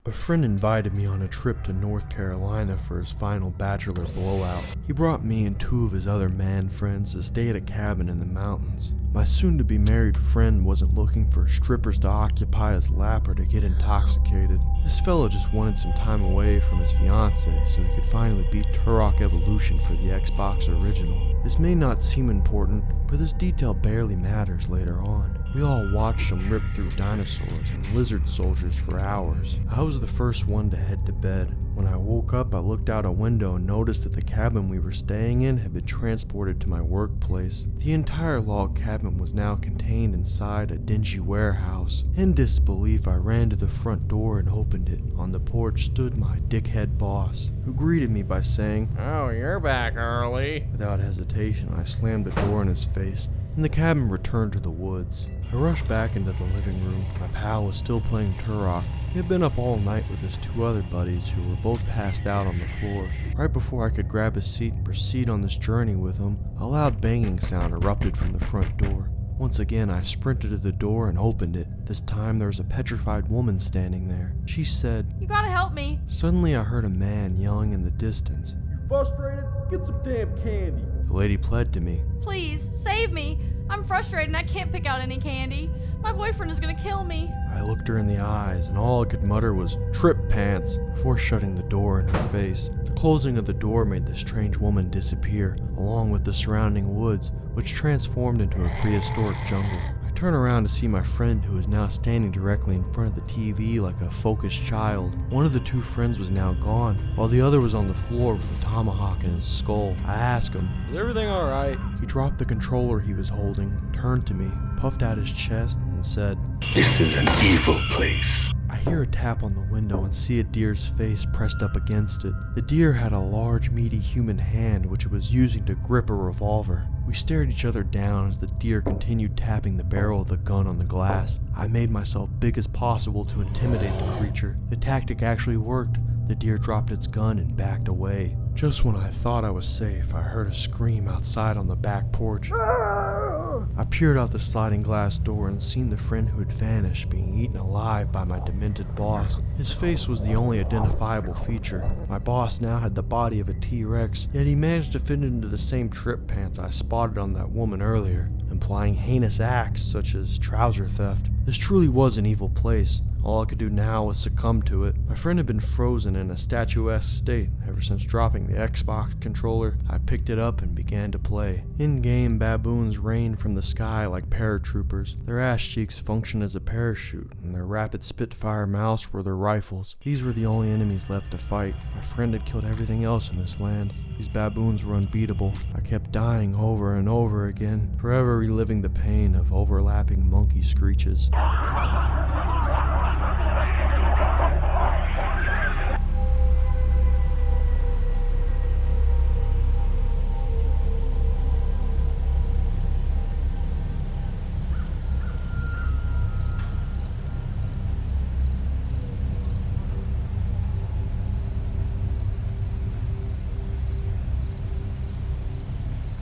A friend invited me on a trip to North Carolina for his final bachelor blowout. He brought me and two of his other man friends to stay at a cabin in the mountains. My soon-to-be married friend wasn't looking for strippers to occupy his lap or to get intoxicated. This fellow just wanted some time away from his fiancée so he could finally beat Turok Evolution for the Xbox original. This may not seem important, but this detail barely matters later on. We all watched him rip through dinosaurs and lizard soldiers for hours. I was the first one to head to bed. When I woke up, I looked out a window and noticed that the cabin we were staying in had been transported to my workplace. The entire log cabin was now contained inside a dingy warehouse. In disbelief, I ran to the front door and opened it. On the porch stood my dickhead boss, who greeted me by saying, "Oh, you're back early." Without hesitation, I slammed the door in his face, and the cabin returned to the woods. I rushed back into the living room. My pal was still playing Turok. He had been up all night with his two other buddies who were both passed out on the floor. Right before I could grab a seat and proceed on this journey with him, a loud banging sound erupted from the front door. Once again, I sprinted to the door and opened it. This time there was a petrified woman standing there. She said, "You gotta help me." Suddenly I heard a man yelling in the distance. "You frustrated? Get some damn candy." The lady pled to me. "Please, save me. I'm frustrated and I can't pick out any candy. My boyfriend is gonna kill me." I looked her in the eyes, and all I could mutter was, "Trip pants," before shutting the door in her face. The closing of the door made the strange woman disappear, along with the surrounding woods, which transformed into a prehistoric jungle. I turned around to see my friend, who was now standing directly in front of the TV like a focused child. One of the two friends was now gone, while the other was on the floor with a tomahawk in his skull. I asked him, "Is everything alright?" He dropped the controller he was holding, turned to me, puffed out his chest, and said, "This is an evil place." I hear a tap on the window and see a deer's face pressed up against it. The deer had a large, meaty human hand which it was using to grip a revolver. We stared each other down as the deer continued tapping the barrel of the gun on the glass. I made myself big as possible to intimidate the creature. The tactic actually worked. The deer dropped its gun and backed away. Just when I thought I was safe, I heard a scream outside on the back porch. I peered out the sliding glass door and seen the friend who had vanished being eaten alive by my demented boss. His face was the only identifiable feature. My boss now had the body of a T-Rex, yet he managed to fit into the same trip pants I spotted on that woman earlier, implying heinous acts such as trouser theft. This truly was an evil place. All I could do now was succumb to it. My friend had been frozen in a statuesque state. Ever since dropping the Xbox controller, I picked it up and began to play. In-game, baboons rained from the sky like paratroopers. Their ass cheeks functioned as a parachute, and their rapid Spitfire mouse were their rifles. These were the only enemies left to fight. My friend had killed everything else in this land. These baboons were unbeatable. I kept dying over and over again, forever reliving the pain of overlapping monkey screeches.